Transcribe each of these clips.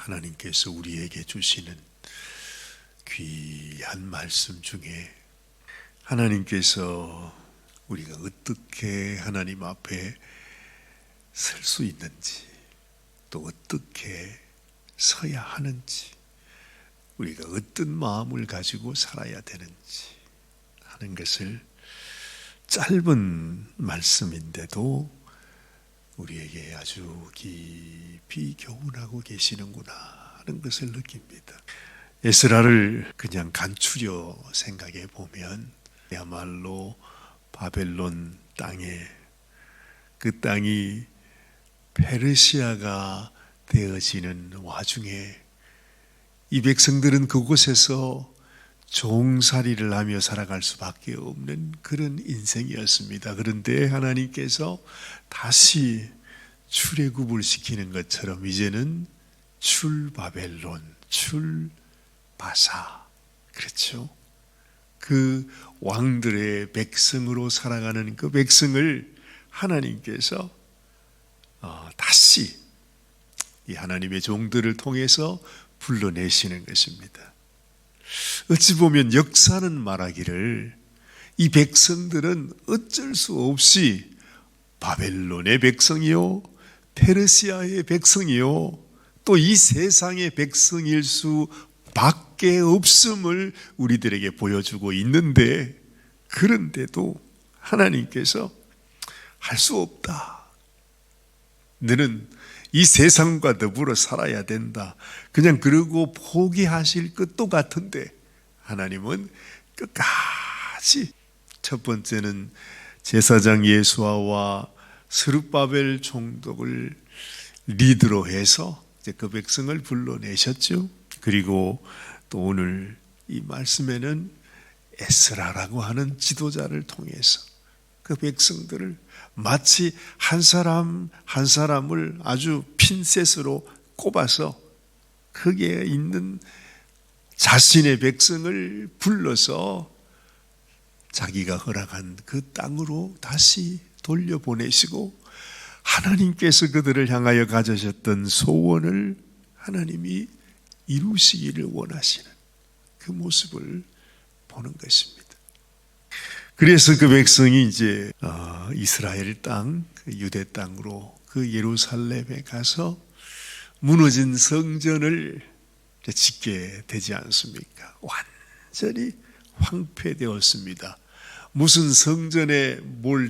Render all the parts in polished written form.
하나님께서 우리에게 주시는 귀한 말씀 중에 하나님께서 우리가 어떻게 하나님 앞에 설 수 있는지, 또 어떻게 서야 하는지, 우리가 어떤 마음을 가지고 살아야 되는지 하는 것을 짧은 말씀인데도 우리에게 아주 깊이 교훈하고 계시는구나 하는 것을 느낍니다. 에스라를 그냥 간추려 생각해 보면 야말로 바벨론 땅에, 그 땅이 페르시아가 되어지는 와중에 이 백성들은 그곳에서 종살이를 하며 살아갈 수밖에 없는 그런 인생이었습니다. 그런데 하나님께서 다시 출애굽을 시키는 것처럼 이제는 출바벨론, 출바사, 그렇죠? 그 왕들의 백성으로 살아가는 그 백성을 하나님께서 다시 이 하나님의 종들을 통해서 불러내시는 것입니다. 어찌 보면 역사는 말하기를 이 백성들은 어쩔 수 없이 바벨론의 백성이요, 페르시아의 백성이요, 또 이 세상의 백성일 수밖에 없음을 우리들에게 보여주고 있는데, 그런데도 하나님께서 할 수 없다, 너는 이 세상과 더불어 살아야 된다, 그냥 그러고 포기하실 것도 같은데 하나님은 끝까지, 첫 번째는 제사장 예수아와 스룹바벨 총독을 리드로 해서 이제 그 백성을 불러내셨죠. 그리고 또 오늘 이 말씀에는 에스라라고 하는 지도자를 통해서 그 백성들을 마치 한 사람 한 사람을 아주 핀셋으로 꼽아서 거기에 있는 자신의 백성을 불러서 자기가 허락한 그 땅으로 다시 돌려보내시고 하나님께서 그들을 향하여 가지셨던 소원을 하나님이 이루시기를 원하시는 그 모습을 보는 것입니다. 그래서 그 백성이 이제 이스라엘 땅, 그 유대 땅으로 그 예루살렘에 가서 무너진 성전을 짓게 되지 않습니까? 완전히 황폐되었습니다. 무슨 성전에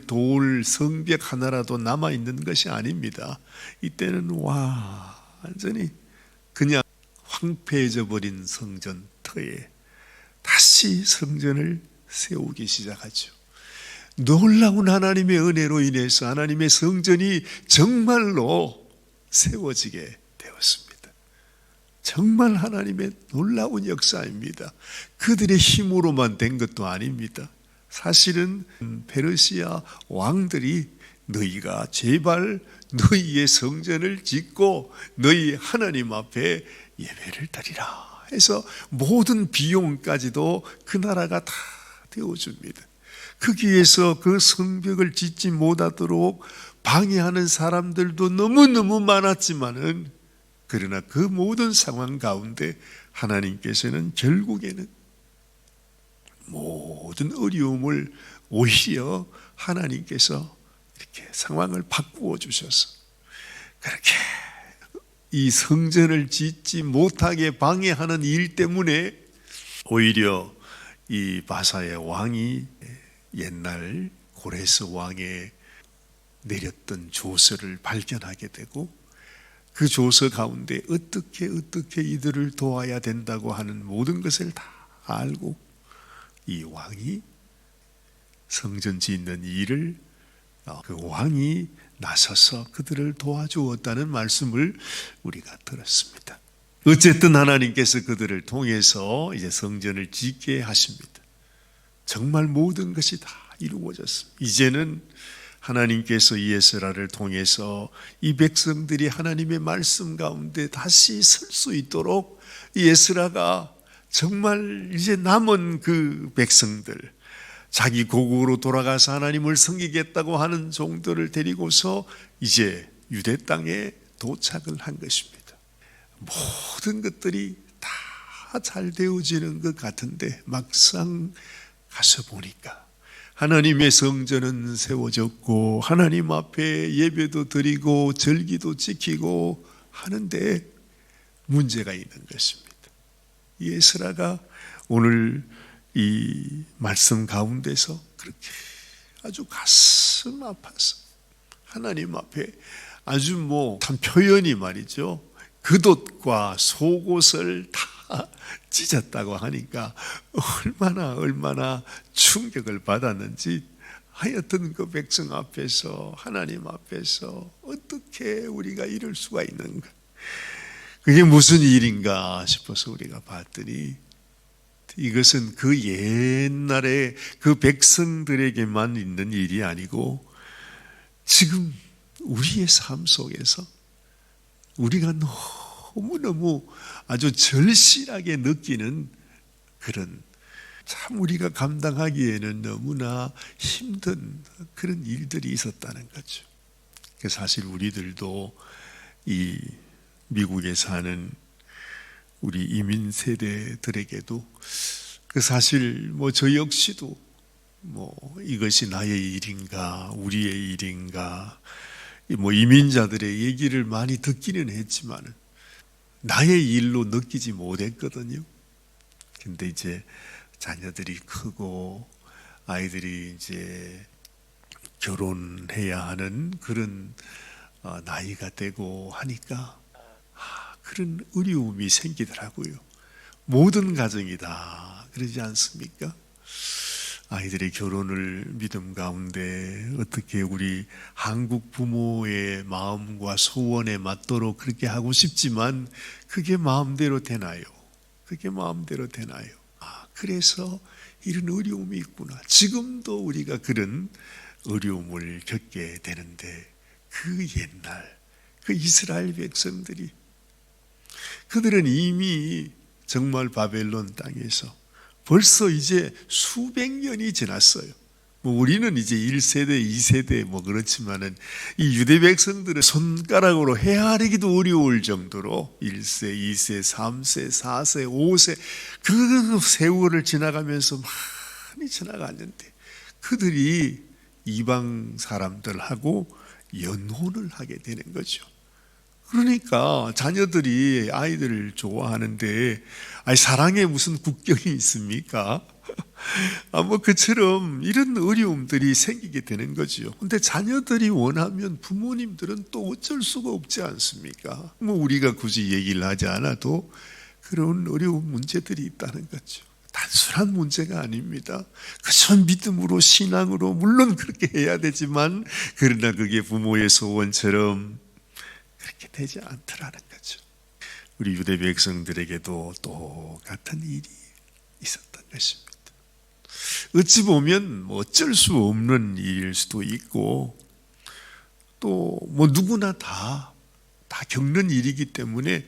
돌 성벽 하나라도 남아있는 것이 아닙니다. 이때는 완전히 그냥 황폐해져 버린 성전터에 다시 성전을 세우기 시작하죠. 놀라운 하나님의 은혜로 인해서 하나님의 성전이 정말로 세워지게 되었습니다. 정말 하나님의 놀라운 역사입니다. 그들의 힘으로만 된 것도 아닙니다. 사실은 페르시아 왕들이 너희가 제발 너희의 성전을 짓고 너희 하나님 앞에 예배를 드리라 해서 모든 비용까지도 그 나라가 다 되어줍니다. 거기에서 그 성벽을 짓지 못하도록 방해하는 사람들도 너무너무 많았지만은, 그러나 그 모든 상황 가운데 하나님께서는 결국에는 모든 어려움을 오히려 하나님께서 이렇게 상황을 바꾸어 주셔서 그렇게 이 성전을 짓지 못하게 방해하는 일 때문에 오히려 이 바사의 왕이 옛날 고레스 왕의 내렸던 조서를 발견하게 되고 그 조서 가운데 어떻게 이들을 도와야 된다고 하는 모든 것을 다 알고 이 왕이 성전 짓는 일을 그 왕이 나서서 그들을 도와주었다는 말씀을 우리가 들었습니다. 어쨌든 하나님께서 그들을 통해서 이제 성전을 짓게 하십니다. 정말 모든 것이 다 이루어졌습니다. 이제는 하나님께서 이 에스라를 통해서 이 백성들이 하나님의 말씀 가운데 다시 설 수 있도록 이 에스라가 정말 이제 남은 그 백성들, 자기 고국으로 돌아가서 하나님을 섬기겠다고 하는 종들을 데리고서 이제 유대 땅에 도착을 한 것입니다. 모든 것들이 다 잘 되어지는 것 같은데 막상 가서 보니까 하나님의 성전은 세워졌고 하나님 앞에 예배도 드리고 절기도 지키고 하는데 문제가 있는 것입니다. 에스라가 오늘 이 말씀 가운데서 그렇게 아주 가슴 아파서 하나님 앞에 아주 참 표현이 말이죠. 겉옷과 속옷을 다 찢었다고 하니까 얼마나 충격을 받았는지, 하여튼 그 백성 앞에서 하나님 앞에서 어떻게 우리가 이럴 수가 있는가, 그게 무슨 일인가 싶어서 우리가 봤더니 이것은 그 옛날에 그 백성들에게만 있는 일이 아니고 지금 우리의 삶 속에서 우리가 너무너무 아주 절실하게 느끼는 그런, 참 우리가 감당하기에는 너무나 힘든 그런 일들이 있었다는 거죠. 사실 우리들도 이 미국에 사는 우리 이민 세대들에게도 사실 저 역시도 이것이 나의 일인가 우리의 일인가 이민자들의 얘기를 많이 듣기는 했지만 나의 일로 느끼지 못했거든요. 근데 이제 자녀들이 크고 아이들이 이제 결혼해야 하는 그런 나이가 되고 하니까 그런 어려움이 생기더라고요. 모든 가정이 다 그러지 않습니까? 아이들의 결혼을 믿음 가운데 어떻게 우리 한국 부모의 마음과 소원에 맞도록 그렇게 하고 싶지만 그게 마음대로 되나요? 그게 마음대로 되나요? 그래서 이런 어려움이 있구나. 지금도 우리가 그런 어려움을 겪게 되는데 그 옛날 그 이스라엘 백성들이, 그들은 이미 정말 바벨론 땅에서 벌써 이제 수백 년이 지났어요. 우리는 이제 1세대, 2세대 그렇지만은 이 유대 백성들은 손가락으로 헤아리기도 어려울 정도로 1세, 2세, 3세, 4세, 5세 그 세월을 지나가면서 많이 지나갔는데 그들이 이방 사람들하고 연혼을 하게 되는 거죠. 그러니까 자녀들이 아이들을 좋아하는데 사랑에 무슨 국경이 있습니까? 그처럼 이런 어려움들이 생기게 되는 거죠. 근데 자녀들이 원하면 부모님들은 또 어쩔 수가 없지 않습니까? 우리가 굳이 얘기를 하지 않아도 그런 어려운 문제들이 있다는 거죠. 단순한 문제가 아닙니다. 그저 믿음으로 신앙으로 물론 그렇게 해야 되지만 그러나 그게 부모의 소원처럼 그렇게 되지 않더라는 거죠. 우리 유대 백성들에게도 똑같은 일이 있었던 것입니다. 어찌 보면 어쩔 수 없는 일일 수도 있고 또 누구나 다 겪는 일이기 때문에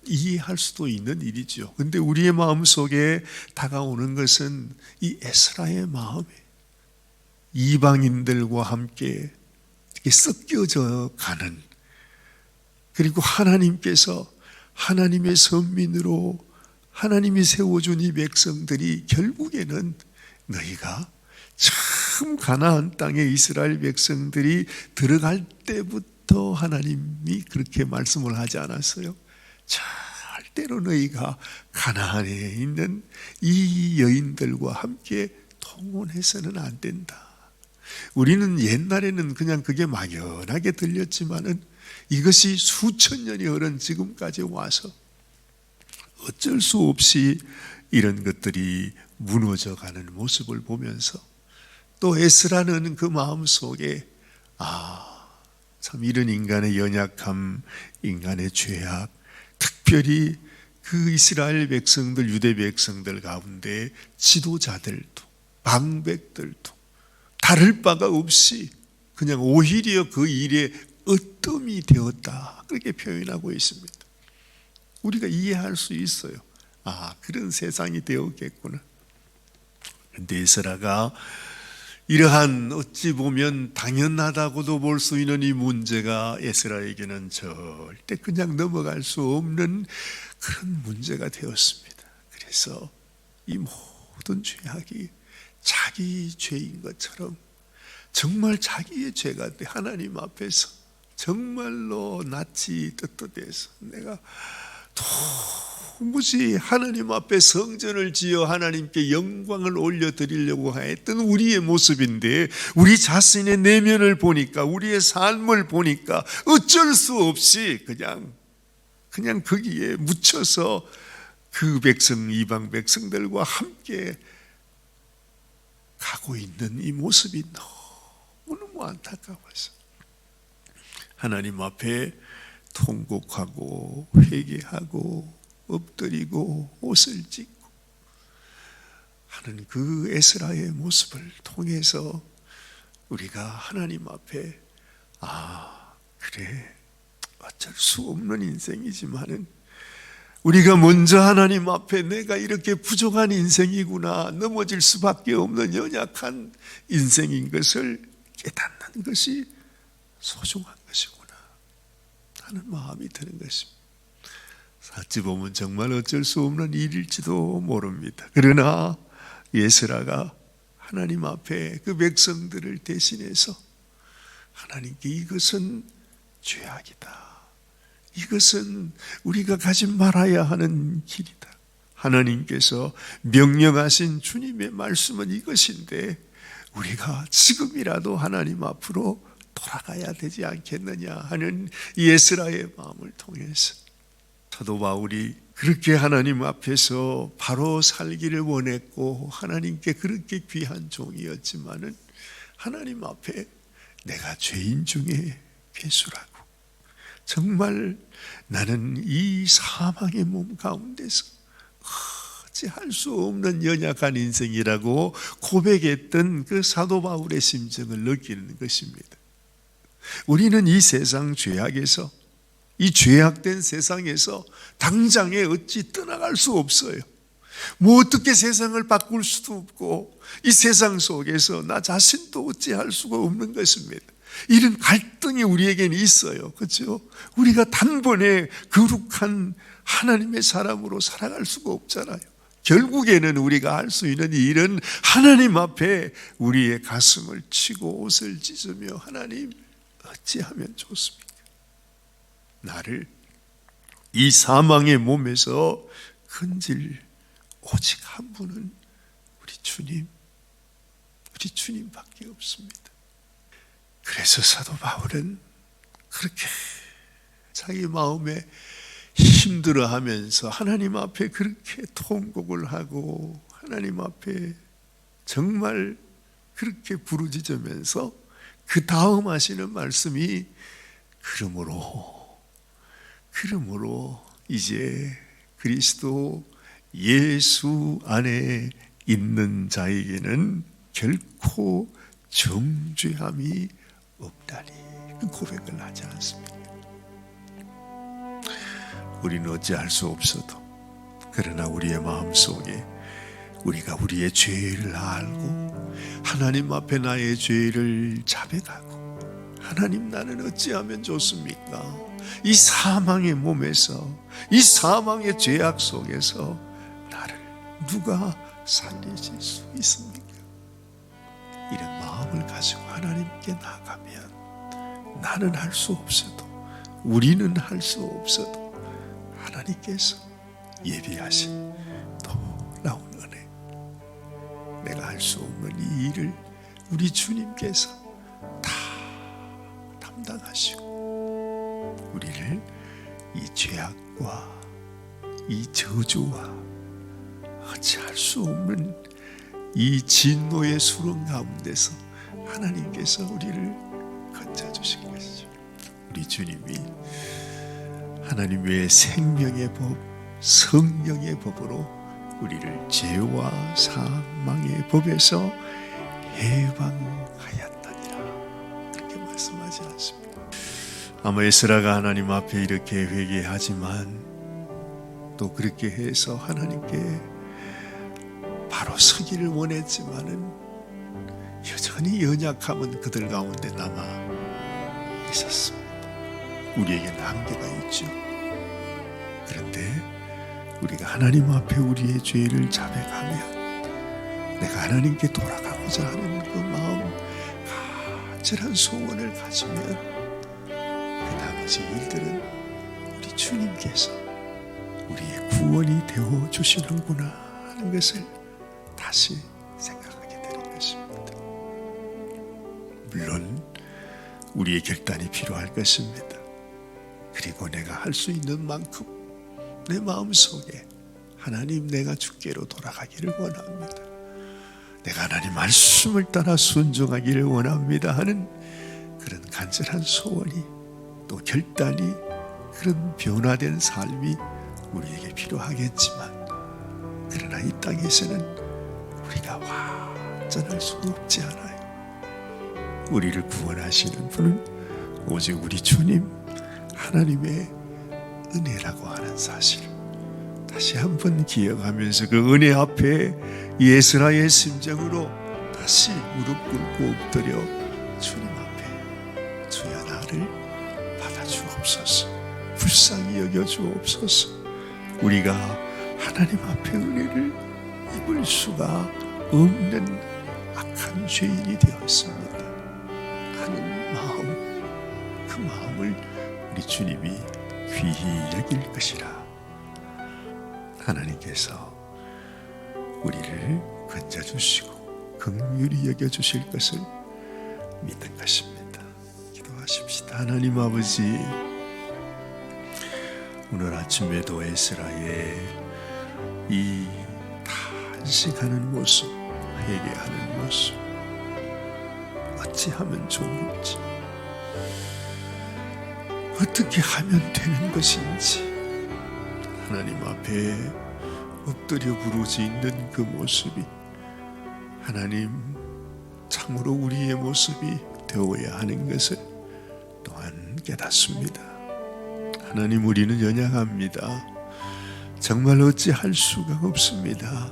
이해할 수도 있는 일이죠. 근데 우리의 마음속에 다가오는 것은 이 에스라의 마음에 이방인들과 함께 이렇게 섞여져 가는, 그리고 하나님께서 하나님의 선민으로 하나님이 세워준 이 백성들이 결국에는 너희가 참 가나안 땅에 이스라엘 백성들이 들어갈 때부터 하나님이 그렇게 말씀을 하지 않았어요? 절대로 너희가 가나안에 있는 이 여인들과 함께 통혼해서는 안 된다. 우리는 옛날에는 그냥 그게 막연하게 들렸지만은 이것이 수천 년이 흐른 지금까지 와서 어쩔 수 없이 이런 것들이 무너져가는 모습을 보면서 또 에스라는 그 마음속에 참 이런 인간의 연약함, 인간의 죄악, 특별히 그 이스라엘 백성들, 유대 백성들 가운데 지도자들도 방백들도 다를 바가 없이 그냥 오히려 그 일에 어뜸이 되었다, 그렇게 표현하고 있습니다. 우리가 이해할 수 있어요. 그런 세상이 되었겠구나. 그런데 에스라가 이러한 어찌 보면 당연하다고도 볼 수 있는 이 문제가 에스라에게는 절대 그냥 넘어갈 수 없는 그런 문제가 되었습니다. 그래서 이 모든 죄악이 자기 죄인 것처럼 정말 자기의 죄가 하나님 앞에서 정말로 낯이 떳떳해서 내가 도무지 하나님 앞에 성전을 지어 하나님께 영광을 올려드리려고 했던 우리의 모습인데, 우리 자신의 내면을 보니까, 우리의 삶을 보니까 어쩔 수 없이 그냥 거기에 묻혀서 그 백성, 이방 백성들과 함께 가고 있는 이 모습이 너무너무 안타까워서 하나님 앞에 통곡하고 회개하고 엎드리고 옷을 찢고 하는 그 에스라의 모습을 통해서 우리가 하나님 앞에 그래, 어쩔 수 없는 인생이지만은 우리가 먼저 하나님 앞에 내가 이렇게 부족한 인생이구나, 넘어질 수밖에 없는 연약한 인생인 것을 깨닫는 것이 소중한 것이구나 하는 마음이 드는 것입니다. 어찌 보면 정말 어쩔 수 없는 일일지도 모릅니다. 그러나 에스라가 하나님 앞에 그 백성들을 대신해서 하나님께 이것은 죄악이다, 이것은 우리가 가지 말아야 하는 길이다, 하나님께서 명령하신 주님의 말씀은 이것인데 우리가 지금이라도 하나님 앞으로 돌아가야 되지 않겠느냐 하는 이 에스라의 마음을 통해서 사도 바울이 그렇게 하나님 앞에서 바로 살기를 원했고 하나님께 그렇게 귀한 종이었지만은 하나님 앞에 내가 죄인 중에 괴수라고, 정말 나는 이 사망의 몸 가운데서 어찌할 수 없는 연약한 인생이라고 고백했던 그 사도 바울의 심정을 느끼는 것입니다. 우리는 이 세상 죄악에서, 이 죄악된 세상에서 당장에 어찌 떠나갈 수 없어요. 뭐 어떻게 세상을 바꿀 수도 없고 이 세상 속에서 나 자신도 어찌할 수가 없는 것입니다. 이런 갈등이 우리에게는 있어요. 그렇죠? 우리가 단번에 거룩한 하나님의 사람으로 살아갈 수가 없잖아요. 결국에는 우리가 할 수 있는 일은 하나님 앞에 우리의 가슴을 치고 옷을 찢으며 하나님 어찌하면 좋습니까? 나를 이 사망의 몸에서 건질 오직 한 분은 우리 주님밖에 없습니다. 그래서 사도 바울은 그렇게 자기 마음에 힘들어하면서 하나님 앞에 그렇게 통곡을 하고 하나님 앞에 정말 그렇게 부르짖으면서 그 다음 하시는 말씀이 그러므로 이제 그리스도 예수 안에 있는 자에게는 결코 정죄함이 없다니, 그 고백을 하지 않습니까? 우리는 어찌할 수 없어도, 그러나 우리의 마음속에 우리가 우리의 죄를 알고 하나님 앞에 나의 죄를 자백하고 하나님, 나는 어찌하면 좋습니까? 이 사망의 몸에서, 이 사망의 죄악 속에서 나를 누가 살리실 수 있습니까? 이런 마음을 가지고 하나님께 나가면 나는 할 수 없어도, 우리는 할 수 없어도 하나님께서 예비하신 놀라운 은혜, 내가 할 수 없는 이 일을 우리 주님께서 다 담당하시고 우리를 이 죄악과 이 저주와 어찌할 수 없는 이 진노의 수렁 가운데서 하나님께서 우리를 건져주신 것이죠. 우리 주님이 하나님의 생명의 법, 성령의 법으로 우리를 죄와 사망의 법에서 해방하였다니라, 그렇게 말씀하지 않습니다. 아마 에스라가 하나님 앞에 이렇게 회개하지만 또 그렇게 해서 하나님께 바로 서기를 원했지만은 여전히 연약함은 그들 가운데 남아 있었습니다. 우리에게는 한계가 있죠. 그런데 우리가 하나님 앞에 우리의 죄를 자백하면 내가 하나님께 돌아가고자 하는 그 마음, 간절한 소원을 가지면 그 나머지 일들은 우리 주님께서 우리의 구원이 되어 주시는구나 하는 것을 다시 생각하게 되는 것입니다. 물론 우리의 결단이 필요할 것입니다. 그리고 내가 할 수 있는 만큼 내 마음속에 하나님, 내가 주께로 돌아가기를 원합니다. 내가 하나님 말씀을 따라 순종하기를 원합니다 하는 그런 간절한 소원이, 또 결단이, 그런 변화된 삶이 우리에게 필요하겠지만, 그러나 이 땅에서는 우리가 완전할 수가 없지 않아요. 우리를 구원하시는 분은 오직 우리 주님 하나님의 은혜라고 하는 사실 다시 한번 기억하면서 그 은혜 앞에 예스라의 심정으로 다시 무릎 꿇고 엎드려 주님 앞에 주여 나를 받아주옵소서, 불쌍히 여겨주옵소서. 우리가 하나님 앞에 은혜를 입을 수가 없는 악한 죄인이 되었습니다 하는 마음, 그 마음을 우리 주님이 귀히 여길 것이라 하나님께서 우리를 건져주시고 긍휼히 여겨주실 것을 믿는 것입니다. 기도하십시다. 하나님 아버지, 오늘 아침에도 에스라의 이 탄식하는 모습, 회개하는 모습, 어찌하면 좋을지, 어떻게 하면 되는 것인지 하나님 앞에 엎드려 부르짖는 그 모습이 하나님 참으로 우리의 모습이 되어야 하는 것을 또한 깨닫습니다. 하나님, 우리는 연약합니다. 정말 어찌할 수가 없습니다.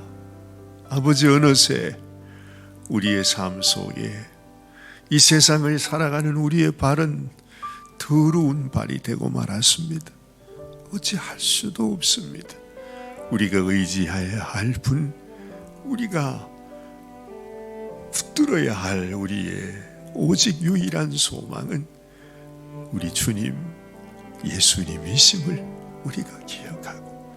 아버지, 어느새 우리의 삶 속에 이 세상을 살아가는 우리의 발은 더러운 발이 되고 말았습니다. 어찌할 수도 없습니다. 우리가 의지해야 할 분, 우리가 붙들어야 할 우리의 오직 유일한 소망은 우리 주님 예수님이심을 우리가 기억하고,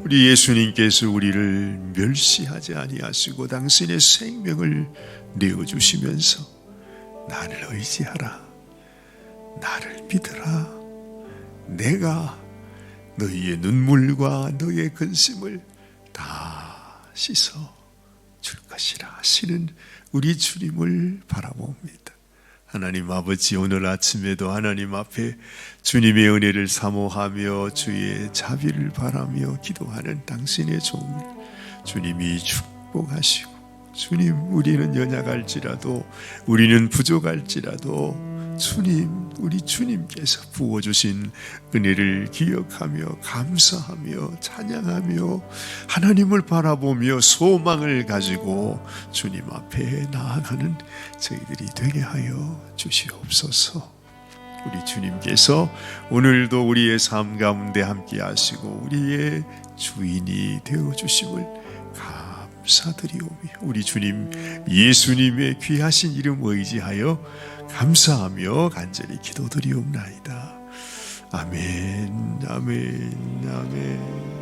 우리 예수님께서 우리를 멸시하지 아니하시고 당신의 생명을 내어주시면서 나를 의지하라, 나를 믿으라, 내가 너희의 눈물과 너희의 근심을 다 씻어 줄 것이라 하시는 우리 주님을 바라봅니다. 하나님 아버지, 오늘 아침에도 하나님 앞에 주님의 은혜를 사모하며 주의 자비를 바라며 기도하는 당신의 종을 주님이 축복하시고, 주님, 우리는 연약할지라도, 우리는 부족할지라도 주님, 우리 주님께서 부어주신 은혜를 기억하며 감사하며 찬양하며 하나님을 바라보며 소망을 가지고 주님 앞에 나아가는 저희들이 되게 하여 주시옵소서. 우리 주님께서 오늘도 우리의 삶 가운데 함께 하시고 우리의 주인이 되어주심을 감사드리오며, 우리 주님 예수님의 귀하신 이름 의지하여 감사하며 간절히 기도드리옵나이다. 아멘, 아멘, 아멘.